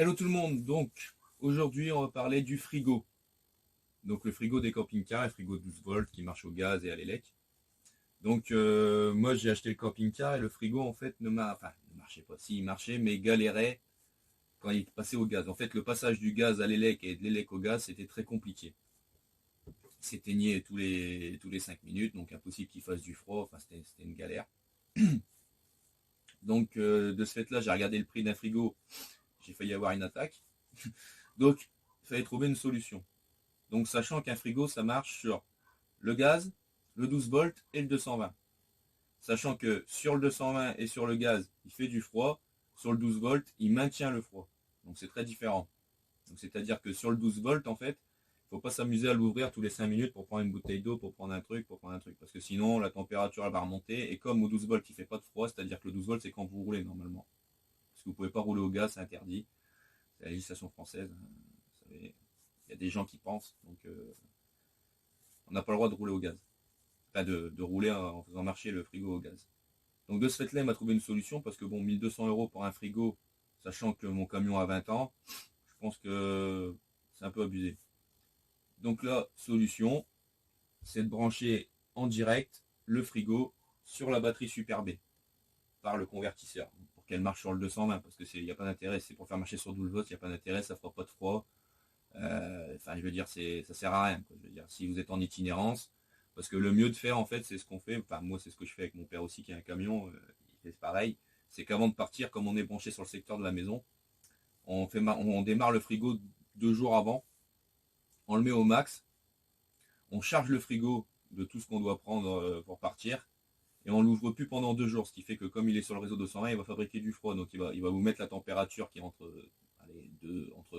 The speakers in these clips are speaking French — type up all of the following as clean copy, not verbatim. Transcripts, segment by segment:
Hello tout le monde, donc aujourd'hui on va parler du frigo. Donc le frigo des camping-cars, un frigo 12 volts qui marche au gaz et à l'élec. Donc moi j'ai acheté le camping-car et le frigo en fait ne marchait pas. Si il marchait mais galérait quand il passait au gaz. En fait le passage du gaz à l'élec et de l'élec au gaz c'était très compliqué. Il s'éteignait tous les 5 minutes, donc impossible qu'il fasse du froid, enfin c'était une galère. Donc de ce fait là j'ai regardé le prix d'un frigo, j'ai failli avoir une attaque. Donc il fallait trouver une solution. Donc sachant qu'un frigo, ça marche sur le gaz, le 12 volts et le 220. Sachant que sur le 220 et sur le gaz, il fait du froid, sur le 12 volts, il maintient le froid. Donc c'est très différent. Donc c'est-à-dire que sur le 12 volts, en fait, il ne faut pas s'amuser à l'ouvrir tous les 5 minutes pour prendre une bouteille d'eau, pour prendre un truc, Parce que sinon, la température elle va remonter. Et comme au 12 volts, il ne fait pas de froid, c'est-à-dire que le 12 volts, c'est quand vous roulez normalement. Parce que vous ne pouvez pas rouler au gaz, c'est interdit. C'est la législation française. Vous savez, il y a des gens qui pensent. Donc on n'a pas le droit de rouler au gaz. Enfin, de rouler en faisant marcher le frigo au gaz. Donc de ce fait-là, il m'a trouvé une solution parce que bon, 1 200 € pour un frigo, sachant que mon camion a 20 ans, je pense que c'est un peu abusé. Donc la solution, c'est de brancher en direct le frigo sur la batterie Super B par le convertisseur pour qu'elle marche sur le 220 parce que il n'y a pas d'intérêt, c'est pour faire marcher sur 12 volts, il n'y a pas d'intérêt, ça fera pas de froid. Enfin, je veux dire, ça sert à rien. Quoi. Je veux dire, si vous êtes en itinérance, parce que le mieux de faire, en fait, c'est ce qu'on fait. Enfin, moi, c'est ce que je fais avec mon père aussi, qui a un camion. Il fait pareil. C'est qu'avant de partir, comme on est branché sur le secteur de la maison, on démarre le frigo 2 jours avant, on le met au max, on charge le frigo de tout ce qu'on doit prendre pour partir, et on l'ouvre plus pendant 2 jours. Ce qui fait que comme il est sur le réseau 220, il va fabriquer du froid. Donc il va vous mettre la température qui est entre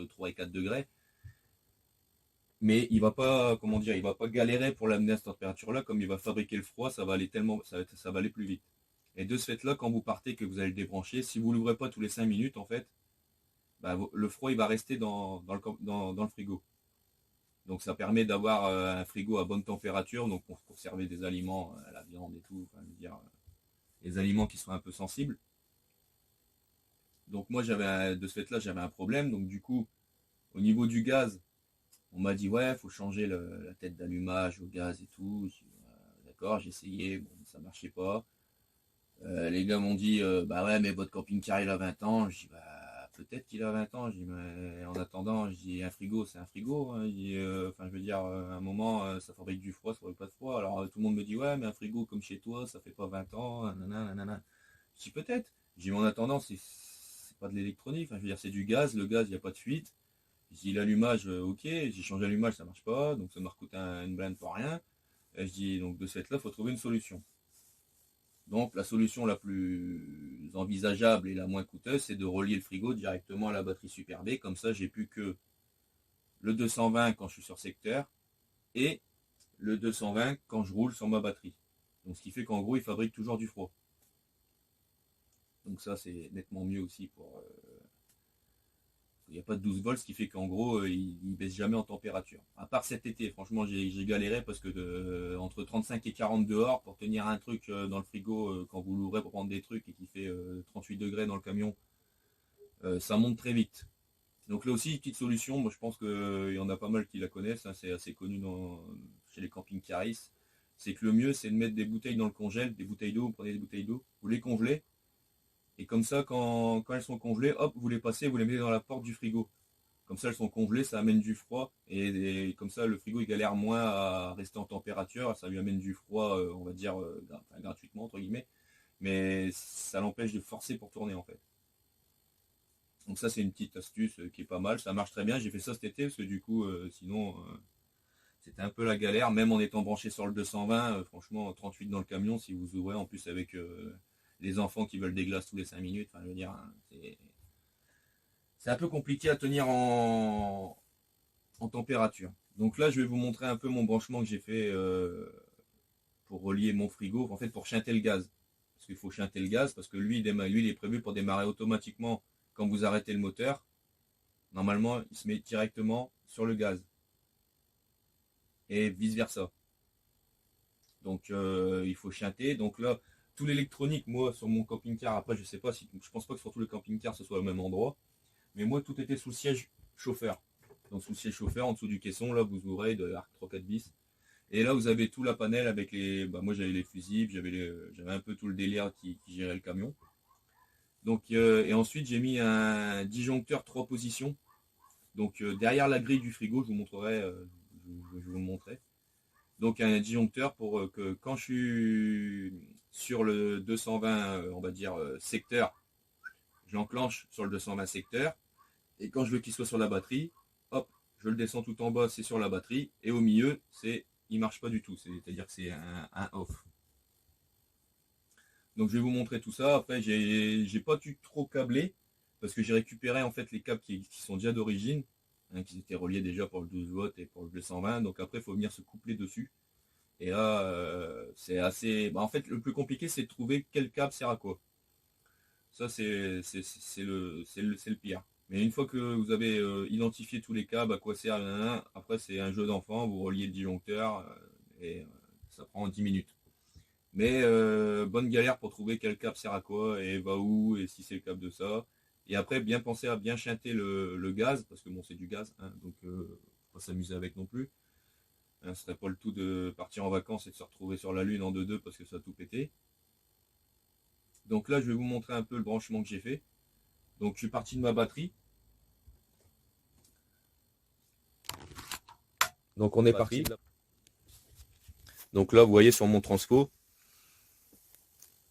3 et 4 degrés. Mais il va pas, comment dire, il va pas galérer pour l'amener à cette température-là, comme il va fabriquer le froid, ça va aller tellement, ça va aller plus vite. Et de ce fait-là, quand vous partez, que vous allez le débrancher, si vous l'ouvrez pas tous les 5 minutes, en fait, bah, le froid il va rester dans le frigo. Donc ça permet d'avoir un frigo à bonne température, donc pour conserver des aliments, la viande et tout, enfin, je veux dire, les aliments qui sont un peu sensibles. Donc moi de ce fait-là, j'avais un problème. Donc du coup, au niveau du gaz, on m'a dit ouais, faut changer la tête d'allumage au gaz et tout. D'accord, j'ai essayé, bon, ça marchait pas. Les gars m'ont dit bah ouais, mais votre camping-car il a 20 ans. Je dis bah peut-être qu'il a 20 ans. Je dis mais en attendant, je dis un frigo, c'est un frigo. Hein. Enfin je veux dire, à un moment, ça fabrique du froid, ça fabrique pas de froid. Alors tout le monde me dit ouais, mais un frigo comme chez toi, ça fait pas 20 ans. Nanana, nanana. Je dis peut-être. Je dis mais en attendant, c'est pas de l'électronique. Enfin je veux dire, c'est du gaz. Le gaz, il n'y a pas de fuite. Je dis l'allumage, ok, j'ai changé l'allumage, ça marche pas, donc ça m'a recouté une blinde pour rien. Et je dis donc de ce fait-là, il faut trouver une solution. Donc la solution la plus envisageable et la moins coûteuse, c'est de relier le frigo directement à la batterie Super B. Comme ça, j'ai plus que le 220 quand je suis sur secteur et le 220 quand je roule sur ma batterie. Donc ce qui fait qu'en gros, il fabrique toujours du froid. Donc ça, c'est nettement mieux aussi pour il n'y a pas de 12 volts, ce qui fait qu'en gros, il baisse jamais en température. À part cet été, franchement, j'ai galéré parce que entre 35 et 40 dehors, pour tenir un truc dans le frigo, quand vous l'ouvrez pour prendre des trucs et qui fait 38 degrés dans le camion, ça monte très vite. Donc là aussi, petite solution, moi je pense qu'il y en a pas mal qui la connaissent, hein, c'est assez connu chez les camping-caristes. C'est que le mieux, c'est de mettre des bouteilles dans le congèle, des bouteilles d'eau, vous prenez des bouteilles d'eau, vous les congelez, et comme ça, quand elles sont congelées, hop, vous les passez, vous les mettez dans la porte du frigo. Comme ça, elles sont congelées, ça amène du froid. Et comme ça, le frigo, il galère moins à rester en température. Ça lui amène du froid, on va dire, gratuitement, entre guillemets. Mais ça l'empêche de forcer pour tourner, en fait. Donc ça, c'est une petite astuce qui est pas mal. Ça marche très bien. J'ai fait ça cet été, parce que du coup, sinon, c'était un peu la galère. Même en étant branché sur le 220, franchement, 38 dans le camion, si vous ouvrez, en plus avec les enfants qui veulent des glaces tous les 5 minutes, enfin, je veux dire, hein, c'est un peu compliqué à tenir en température. Donc là, je vais vous montrer un peu mon branchement que j'ai fait pour relier mon frigo, en fait pour chanter le gaz. Parce qu'il faut chanter le gaz, parce que lui, il est prévu pour démarrer automatiquement quand vous arrêtez le moteur. Normalement, il se met directement sur le gaz. Et vice-versa. Donc il faut chanter. Donc là, tout l'électronique, moi, sur mon camping-car, après, je sais pas si. Je pense pas que sur tous les camping-cars, ce soit au même endroit. mais moi tout était sous le siège chauffeur. Donc sous le siège chauffeur, en dessous du caisson, là vous ouvrez de l'arc 3-4 bis. Et là vous avez tout la panel avec les. Moi j'avais les fusibles, j'avais un peu tout le délire qui gérait le camion. Donc et ensuite j'ai mis un disjoncteur 3 positions. Donc derrière la grille du frigo, je vous montrerai, je vais vous le montrer. Donc un disjoncteur pour que quand je suis sur le 220, on va dire secteur, je l'enclenche sur le 220 secteur. Et quand je veux qu'il soit sur la batterie, hop, je le descends tout en bas, c'est sur la batterie. Et au milieu, il marche pas du tout. C'est-à-dire que c'est un off. Donc je vais vous montrer tout ça. Après, j'ai pas dû trop câbler parce que j'ai récupéré en fait les câbles qui sont déjà d'origine, hein, qui étaient reliés déjà pour le 12 volts et pour le 220. Donc après, il faut venir se coupler dessus. Et là, c'est assez. En fait, le plus compliqué, c'est de trouver quel câble sert à quoi. Ça, c'est le pire. Mais une fois que vous avez identifié tous les câbles, à quoi sert, après c'est un jeu d'enfant, vous reliez le disjoncteur et ça prend 10 minutes. Mais bonne galère pour trouver quel câble sert à quoi et va où et si c'est le câble de ça. Et après, bien penser à bien chanter le gaz, parce que bon, c'est du gaz, hein, donc faut pas s'amuser avec non plus. Hein, ce serait pas le tout de partir en vacances et de se retrouver sur la Lune en 2-2 parce que ça a tout pété. Donc là, je vais vous montrer un peu le branchement que j'ai fait. Donc je suis parti de ma batterie. Donc on est parti. Donc là, vous voyez sur mon transfo,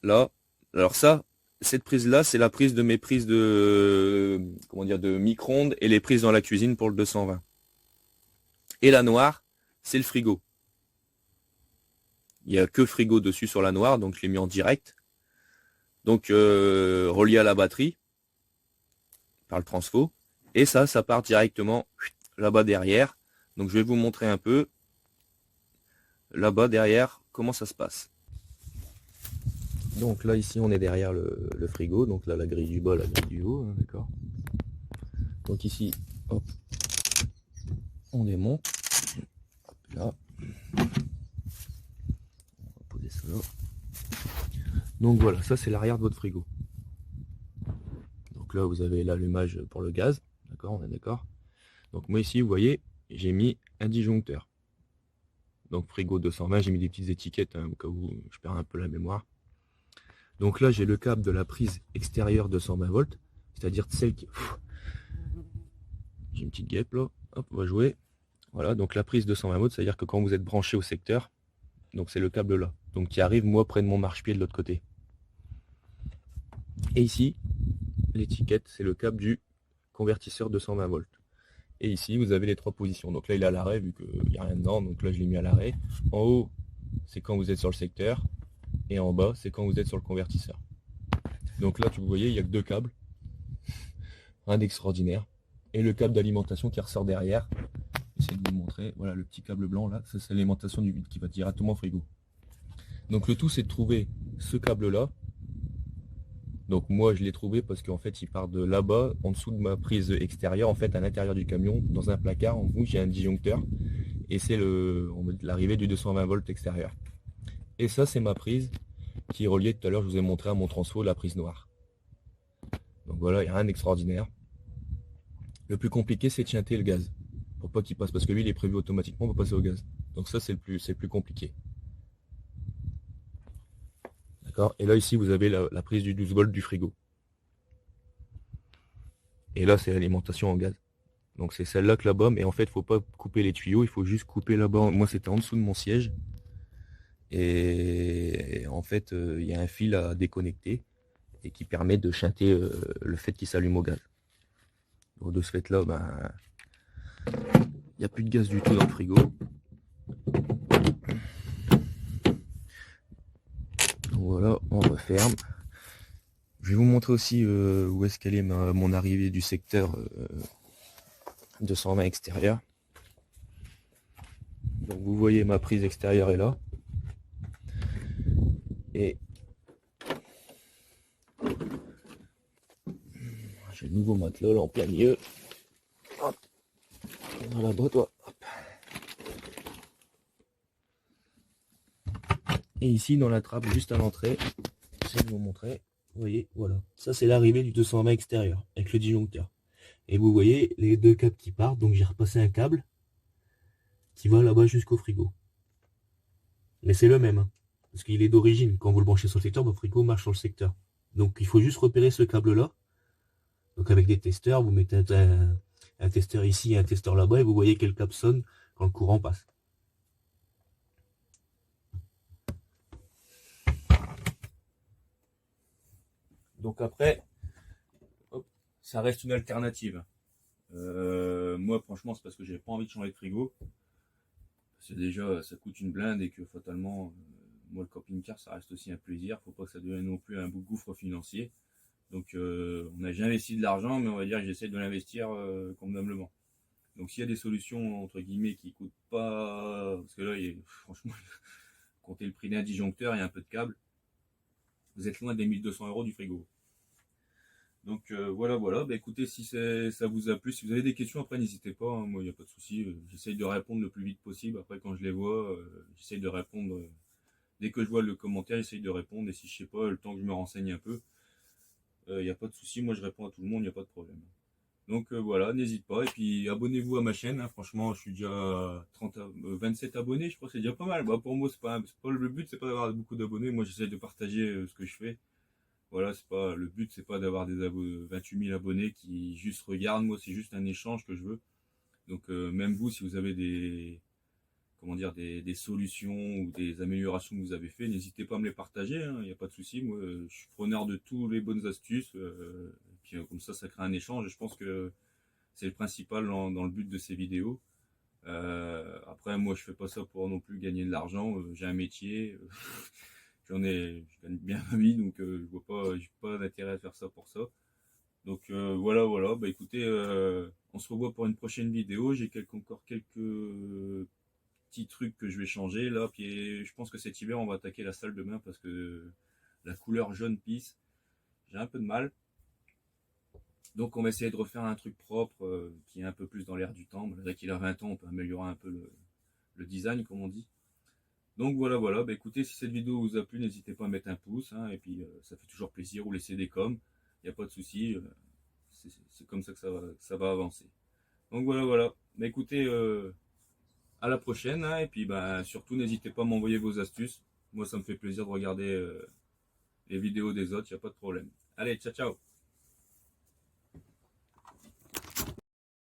là, alors ça, cette prise-là, c'est la prise de mes prises de, comment dire, de micro-ondes et les prises dans la cuisine pour le 220. Et la noire, c'est le frigo. Il n'y a que frigo dessus sur la noire, donc je l'ai mis en direct. Donc relié à la batterie par le transfo. Et ça part directement là-bas derrière. Donc je vais vous montrer un peu là-bas derrière comment ça se passe. Donc là ici on est derrière le frigo. Donc là la grille du bas, la grille du haut, hein, d'accord. Donc ici, hop, on démonte. Hop, là. On va poser ça là. Donc voilà, ça c'est l'arrière de votre frigo. Donc là vous avez l'allumage pour le gaz, d'accord, on est d'accord. Donc moi ici vous voyez, j'ai mis un disjoncteur. Donc frigo 220, j'ai mis des petites étiquettes hein, au cas où je perds un peu la mémoire. Donc là j'ai le câble de la prise extérieure 220 volts, c'est-à-dire celle qui... J'ai une petite guêpe là, hop, on va jouer. Voilà, donc la prise 220 volts, c'est-à-dire que quand vous êtes branché au secteur, donc c'est le câble là, donc qui arrive moi près de mon marchepied de l'autre côté. Et ici, l'étiquette, c'est le câble du convertisseur 220 volts. Et ici, vous avez les 3 positions. Donc là, il est à l'arrêt, vu qu'il n'y a rien dedans. Donc là, je l'ai mis à l'arrêt. En haut, c'est quand vous êtes sur le secteur. Et en bas, c'est quand vous êtes sur le convertisseur. Donc là, vous voyez, il n'y a que 2 câbles. Un d'extraordinaire. Et le câble d'alimentation qui ressort derrière. J'essaie de vous montrer. Voilà, le petit câble blanc, là. Ça, c'est l'alimentation qui va directement au frigo. Donc le tout, c'est de trouver ce câble-là. Donc moi je l'ai trouvé parce qu'en fait il part de là-bas, en dessous de ma prise extérieure, en fait à l'intérieur du camion, dans un placard, en vous j'ai un disjoncteur et c'est l'arrivée du 220 volts extérieur. Et ça c'est ma prise qui est reliée tout à l'heure, je vous ai montré à mon transfo, la prise noire. Donc voilà, il n'y a rien d'extraordinaire. Le plus compliqué c'est de chanter le gaz, pour pas qu'il passe, parce que lui il est prévu automatiquement pour passer au gaz. Donc ça c'est le plus compliqué. Et là ici vous avez la prise du 12 volts du frigo. Et là c'est l'alimentation en gaz. Donc c'est celle-là que là-bas, mais en fait il ne faut pas couper les tuyaux, il faut juste couper là-bas. Moi c'était en dessous de mon siège. Et en fait il y a un fil à déconnecter et qui permet de chanter le fait qu'il s'allume au gaz. Donc de ce fait là, il n'y a plus de gaz du tout dans le frigo. Voilà, on referme. Je vais vous montrer aussi où est-ce qu'elle est mon arrivée du secteur 220 extérieur. Donc vous voyez ma prise extérieure est là. Et j'ai le nouveau matelas là en plein milieu. Hop. Dans la boîte, hop. Et ici dans la trappe juste à l'entrée, je vais vous montrer. Vous voyez, voilà. Ça c'est l'arrivée du 220 extérieur avec le disjoncteur. Et vous voyez les deux câbles qui partent, donc j'ai repassé un câble qui va là-bas jusqu'au frigo. Mais c'est le même, hein, parce qu'il est d'origine. Quand vous le branchez sur le secteur, votre frigo marche sur le secteur. Donc il faut juste repérer ce câble-là. Donc avec des testeurs, vous mettez un testeur ici et un testeur là-bas, et vous voyez quel câble sonne quand le courant passe. Donc après, hop, ça reste une alternative. Moi, franchement, c'est parce que j'ai pas envie de changer de frigo. C'est déjà, ça coûte une blinde et que fatalement, moi, le camping-car, ça reste aussi un plaisir. Faut pas que ça devienne non plus un gouffre financier. Donc, on n'a jamais investi de l'argent, mais on va dire que j'essaie de l'investir convenablement. Donc, s'il y a des solutions, entre guillemets, qui coûtent pas, parce que là, franchement, comptez le prix d'un disjoncteur et un peu de câble, vous êtes loin des 1 200 € du frigo. Donc voilà. Bah, écoutez, si ça vous a plu, si vous avez des questions après, n'hésitez pas, hein. Moi, il n'y a pas de souci. J'essaye de répondre le plus vite possible. Après, quand je les vois, j'essaye de répondre. Dès que je vois le commentaire, j'essaye de répondre. Et si je sais pas, le temps que je me renseigne un peu, il n'y a pas de souci. Moi, je réponds à tout le monde, il n'y a pas de problème. Donc voilà, n'hésite pas. Et puis abonnez-vous à ma chaîne, hein. Franchement, je suis déjà à 27 abonnés, je crois que c'est déjà pas mal. Bah, pour moi, c'est pas le but, c'est pas d'avoir beaucoup d'abonnés. Moi, j'essaye de partager ce que je fais. Voilà, c'est pas le but, c'est pas d'avoir 28 000 abonnés qui juste regardent. Moi, c'est juste un échange que je veux. Donc même vous, si vous avez des solutions ou des améliorations que vous avez fait, n'hésitez pas à me les partager, hein. Il n'y a pas de souci. Moi, je suis preneur de toutes les bonnes astuces. Et puis comme ça crée un échange. Et je pense que c'est le principal dans le but de ces vidéos. Après, moi, je fais pas ça pour non plus gagner de l'argent. J'ai un métier. Je gagne bien ma vie, donc j'ai pas d'intérêt à faire ça pour ça. Donc voilà. Bah écoutez, on se revoit pour une prochaine vidéo. J'ai encore quelques petits trucs que je vais changer là. Puis je pense que cet hiver, on va attaquer la salle demain parce que la couleur jaune pisse, j'ai un peu de mal. Donc on va essayer de refaire un truc propre qui est un peu plus dans l'air du temps. Malgré qu'il a 20 ans, on peut améliorer un peu le design, comme on dit. Donc voilà. Bah, écoutez, si cette vidéo vous a plu, n'hésitez pas à mettre un pouce, hein, et puis ça fait toujours plaisir, ou laisser des coms, il n'y a pas de souci, c'est comme ça que ça va avancer. Donc voilà. Bah, écoutez, à la prochaine, hein, et puis bah, surtout n'hésitez pas à m'envoyer vos astuces. Moi, ça me fait plaisir de regarder les vidéos des autres, il n'y a pas de problème. Allez, ciao.